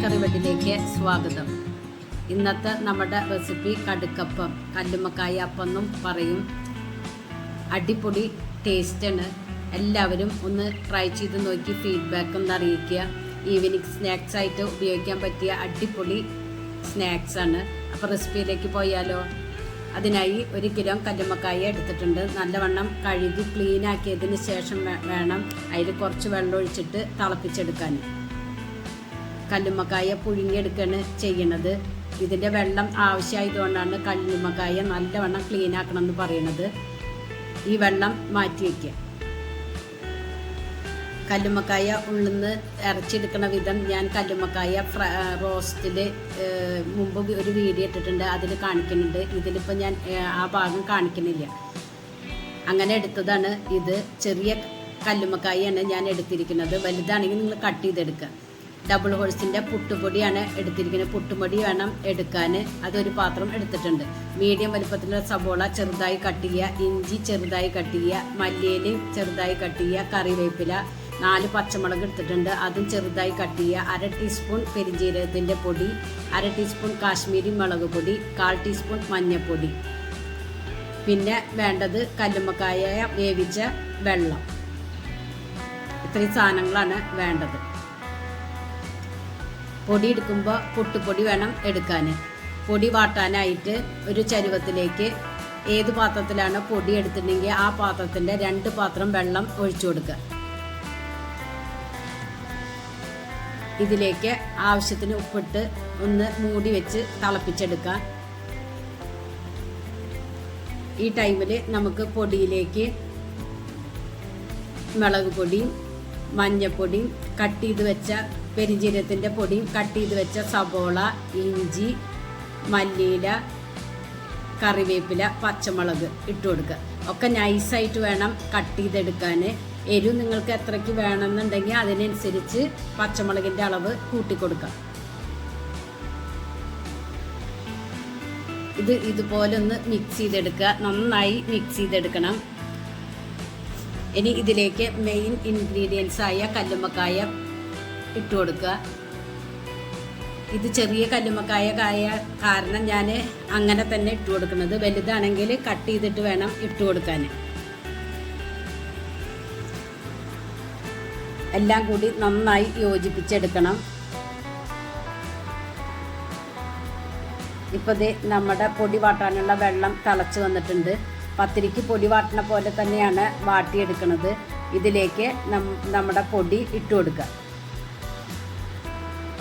Bakery വെഡിലേക്ക് സ്വാഗതം. ഇന്നത്തെ നമ്മുടെ റെസിപ്പി കടുക്കപ്പം, കല്ലുമ്മക്കായ അപ്പം എന്നും പറയും. അടിപൊളി ടേസ്റ്റാണ്. എല്ലാവരും ഒന്ന് ട്രൈ ചെയ്ത് നോക്കി ഫീഡ്ബാക്ക് ഒന്ന് അറിയിക്കുക. ഈവനിങ് സ്നാക്സ് ആയിട്ട് ഉപയോഗിക്കാൻ പറ്റിയ അടിപൊളി സ്നാക്സാണ്. അപ്പോൾ റെസിപ്പിയിലേക്ക് പോയാലോ? അതിനായി 1 കിലോ കല്ലുമ്മക്കായ എടുത്തിട്ടുണ്ട്. നല്ലവണ്ണം കഴുകി ക്ലീൻ ആക്കിയതിന് ശേഷം വേണം അതിൽ കുറച്ച് വെള്ളം ഒഴിച്ചിട്ട് തിളപ്പിച്ചെടുക്കാൻ. കല്ലുമ്മക്കായ പുഴുങ്ങിയെടുക്കുകയാണ് ചെയ്യണത്. ഇതിൻ്റെ വെള്ളം ആവശ്യമായതുകൊണ്ടാണ് കല്ലുമ്മക്കായ നല്ലവണ്ണം ക്ലീൻ ആക്കണം എന്ന് പറയുന്നത്. ഈ വെള്ളം മാറ്റി വയ്ക്കുക. കല്ലുമ്മക്കായ ഉള്ളിന്ന് ഇറച്ചിയെടുക്കുന്ന വിധം ഞാൻ കല്ലുമ്മക്കായ റോസ്റ്റിൽ മുമ്പ് ഒരു വീഡിയോ ഇട്ടിട്ടുണ്ട്, അതിൽ കാണിക്കുന്നുണ്ട്. ഇതിലിപ്പോൾ ഞാൻ ആ ഭാഗം കാണിക്കുന്നില്ല. അങ്ങനെ എടുത്തതാണ് ഇത്. ചെറിയ കല്ലുമ്മക്കായാണ് ഞാൻ എടുത്തിരിക്കുന്നത്. വലുതാണെങ്കിൽ നിങ്ങൾ കട്ട് ചെയ്തെടുക്കുക. ഡബിൾ ഹോൾസിൻ്റെ പുട്ടുപൊടിയാണ് എടുത്തിരിക്കുന്നത്. പുട്ടുപൊടി വേണം എടുക്കാൻ. അതൊരു പാത്രം എടുത്തിട്ടുണ്ട്. മീഡിയം വലുപ്പത്തിലുള്ള സബോള ചെറുതായി കട്ട് ചെയ്യുക, ഇഞ്ചി ചെറുതായി കട്ട് ചെയ്യുക, മല്ലിയില ചെറുതായി കട്ട് ചെയ്യുക, കറിവേപ്പില, 4 പച്ചമുളക് എടുത്തിട്ടുണ്ട്, അതും ചെറുതായി കട്ട് ചെയ്യുക, 1/2 ടീസ്പൂൺ പെരിഞ്ജീരകത്തിൻ്റെ പൊടി, 1/2 ടീസ്പൂൺ കാശ്മീരി മുളക് പൊടി, 1/4 ടീസ്പൂൺ മഞ്ഞൾപ്പൊടി. പിന്നെ വേണ്ടത് കല്ലുമ്മക്കായ വേവിച്ച വെള്ളം. ഇത്രയും സാധനങ്ങളാണ് വേണ്ടത്. പൊടി എടുക്കുമ്പോൾ പുട്ടുപൊടി വേണം എടുക്കാൻ. പൊടി വാട്ടാനായിട്ട് ഒരു ചരുവത്തിലേക്ക് ഏത് പാത്രത്തിലാണ് പൊടി എടുത്തിട്ടുണ്ടെങ്കിൽ ആ പാത്രത്തിൻ്റെ 2 പാത്രം വെള്ളം ഒഴിച്ചു കൊടുക്കുക. ഇതിലേക്ക് ആവശ്യത്തിന് ഉപ്പിട്ട് ഒന്ന് മൂടി വെച്ച് തിളപ്പിച്ചെടുക്കാം. ഈ ടൈമിൽ നമുക്ക് പൊടിയിലേക്ക് മുളക് പൊടിയും മഞ്ഞൾപ്പൊടിയും കട്ട് ചെയ്ത് വെച്ച പെരിഞ്ജീരകത്തിൻ്റെ പൊടിയും കട്ട് ചെയ്ത് വെച്ച സബോള, ഇഞ്ചി, മല്ലിയില, കറിവേപ്പില, പച്ചമുളക് ഇട്ട് കൊടുക്കുക. ഒക്കെ നൈസായിട്ട് വേണം കട്ട് ചെയ്തെടുക്കാൻ. എരിവ് നിങ്ങൾക്ക് എത്രയ്ക്ക് വേണമെന്നുണ്ടെങ്കിൽ അതിനനുസരിച്ച് പച്ചമുളകിൻ്റെ അളവ് കൂട്ടിക്കൊടുക്കാം. ഇതുപോലെ ഒന്ന് മിക്സ് ചെയ്തെടുക്കുക. നന്നായി മിക്സ് ചെയ്തെടുക്കണം. ഇനി ഇതിലേക്ക് മെയിൻ ഇൻഗ്രീഡിയൻസ് ആയ കല്ലുമ്മക്കായ ഇട്ട് കൊടുക്കുക. ഇത് ചെറിയ കല്ലുമ്മക്കായ കാരണം ഞാൻ അങ്ങനെ തന്നെ ഇട്ട് കൊടുക്കുന്നത്. വലുതാണെങ്കിൽ കട്ട് ചെയ്തിട്ട് വേണം ഇട്ട് കൊടുക്കാൻ. എല്ലാം കൂടി നന്നായി യോജിപ്പിച്ചെടുക്കണം. ഇപ്പോൾ നമ്മുടെ പൊടി വാട്ടാനുള്ള വെള്ളം തിളച്ച് വന്നിട്ടുണ്ട്. പത്തിരിക്ക് പൊടി വാട്ടണ പോലെ തന്നെയാണ് വാട്ടിയെടുക്കുന്നത്. ഇതിലേക്ക് നമ്മുടെ പൊടി ഇട്ട് കൊടുക്കുക.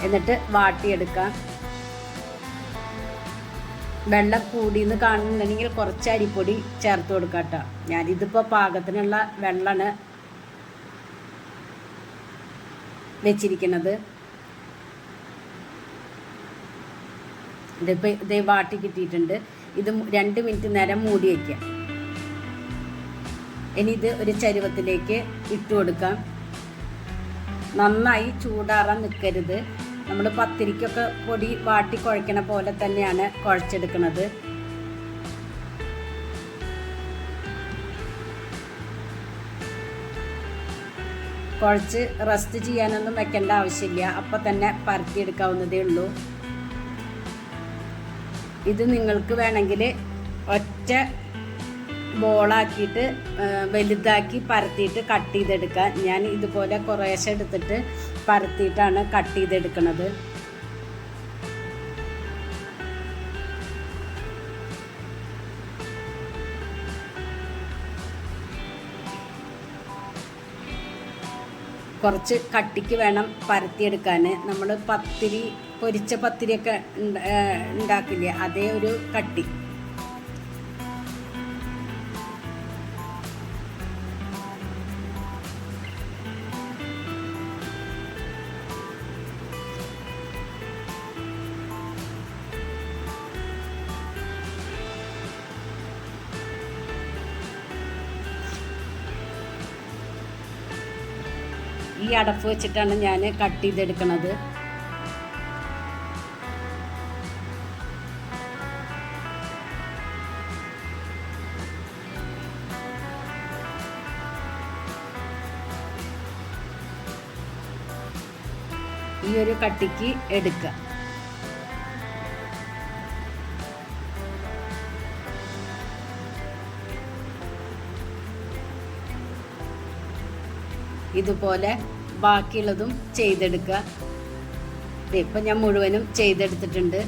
എന്നിട്ട് വാട്ടിയെടുക്കാം. വെള്ളം കൂടിയെന്ന് കാണുന്നുണ്ടെങ്കിൽ കുറച്ച് അരിപ്പൊടി ചേർത്ത് കൊടുക്കാം കേട്ടോ. ഞാനിതിപ്പോൾ പാകത്തിനുള്ള വെള്ളമാണ് വെച്ചിരിക്കുന്നത്. ഇത് വാട്ടി കിട്ടിയിട്ടുണ്ട്. ഇത് 2 മിനിറ്റ് നേരം മൂടി വയ്ക്കുക. ഇനി ഇത് ഒരു ചരുവത്തിലേക്ക് ഇട്ട് കൊടുക്കാം. നന്നായി ചൂടാറാൻ നിൽക്കരുത്. നമ്മൾ പത്തിരിക്കൊക്കെ പൊടി വാട്ടി കുഴക്കണ പോലെ തന്നെയാണ് കുഴച്ചെടുക്കുന്നത്. കുഴച്ച് റെസ്റ്റ് ചെയ്യാനൊന്നും വെക്കേണ്ട ആവശ്യമില്ല. അപ്പം തന്നെ പരത്തിയെടുക്കാവുന്നതേ ഉള്ളൂ. ഇത് നിങ്ങൾക്ക് വേണമെങ്കിൽ ഒറ്റ ബോളാക്കിയിട്ട് വലുതാക്കി പരത്തിയിട്ട് കട്ട് ചെയ്തെടുക്കാൻ. ഞാൻ ഇതുപോലെ കുറേശ്ശെ എടുത്തിട്ട് പരത്തിയിട്ടാണ് കട്ട് ചെയ്തെടുക്കുന്നത്. കുറച്ച് കട്ടിക്ക് വേണം പരത്തിയെടുക്കാൻ. നമ്മൾ പൊരിച്ച പത്തിരിയൊക്കെ ഉണ്ടാക്കില്ലേ, അതേ ഒരു കട്ടി. ഈ അടപ്പ് വെച്ചിട്ടാണ് ഞാൻ കട്ട് ചെയ്തെടുക്കുന്നത്. ഈ ഒരു കട്ടിക്ക് എടുക്കുക. ഇതുപോലെ ബാക്കിയുള്ളതും ചെയ്തെടുക്കുക. ഇപ്പം ഞാൻ മുഴുവനും ചെയ്തെടുത്തിട്ടുണ്ട്.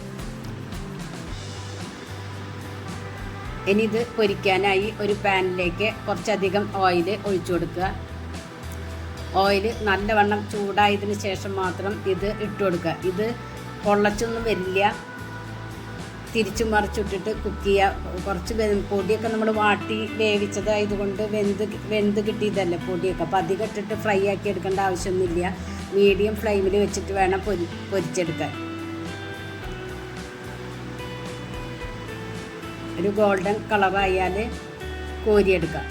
ഇനി ഇത് പൊരിക്കാനായി ഒരു പാനിലേക്ക് കുറച്ചധികം ഓയിൽ ഒഴിച്ചു കൊടുക്കുക. ഓയിൽ നല്ലവണ്ണം ചൂടായതിന് ശേഷം മാത്രം ഇത് ഇട്ട് കൊടുക്കുക. ഇത് പൊള്ളച്ചൊന്നും വരില്ല. തിരിച്ചു മറിച്ചിട്ടിട്ട് കുക്ക് ചെയ്യുക. കുറച്ച് പൊടിയൊക്കെ നമ്മൾ വാട്ടി വേവിച്ചതായതുകൊണ്ട് വെന്ത് കിട്ടിയതല്ലേ പൊടിയൊക്കെ. അപ്പോൾ അധികം ഇട്ടിട്ട് ഫ്രൈ ആക്കി എടുക്കേണ്ട ആവശ്യമൊന്നുമില്ല. മീഡിയം ഫ്ലെയിമിൽ വെച്ചിട്ട് വേണം പൊരിച്ചെടുക്കാൻ. ഒരു ഗോൾഡൻ കളറായാൽ കോരിയെടുക്കാം.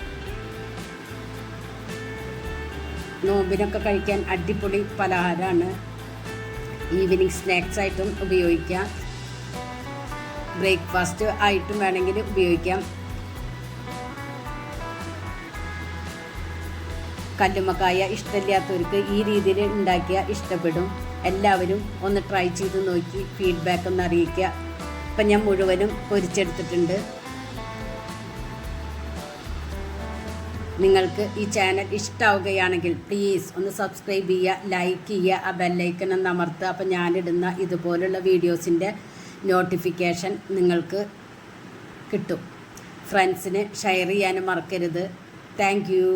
നോമ്പിനൊക്കെ കഴിക്കാൻ അടിപൊളി പലഹാരമാണ്. ഈവനിങ് സ്നാക്സ് ആയിട്ടും ഉപയോഗിക്കാം. ബ്രേക്ക്ഫാസ്റ്റ് ആയിട്ടും വേണമെങ്കിൽ ഉപയോഗിക്കാം. കല്ലുമ്മക്കായ ഇഷ്ടമില്ലാത്തവർക്ക് ഈ രീതിയിൽ ഉണ്ടാക്കിയാൽ ഇഷ്ടപ്പെടും. എല്ലാവരും ഒന്ന് ട്രൈ ചെയ്ത് നോക്കി ഫീഡ്ബാക്ക് ഒന്ന് അറിയിക്കുക. ഇപ്പം ഞാൻ മുഴുവനും പൊരിച്ചെടുത്തിട്ടുണ്ട്. നിങ്ങൾക്ക് ഈ ചാനൽ ഇഷ്ടമാവുകയാണെങ്കിൽ പ്ലീസ് ഒന്ന് സബ്സ്ക്രൈബ് ചെയ്യുക, ലൈക്ക് ചെയ്യുക, ആ ബെല്ലൈക്കൺ ഒന്ന് അമർത്തുക. അപ്പോൾ ഞാനിടുന്ന ഇതുപോലുള്ള വീഡിയോസിൻ്റെ നോട്ടിഫിക്കേഷൻ നിങ്ങൾക്ക് കിട്ടും. ഫ്രണ്ട്സിന് ഷെയർ ചെയ്യാനും മറക്കരുത്. Thank you.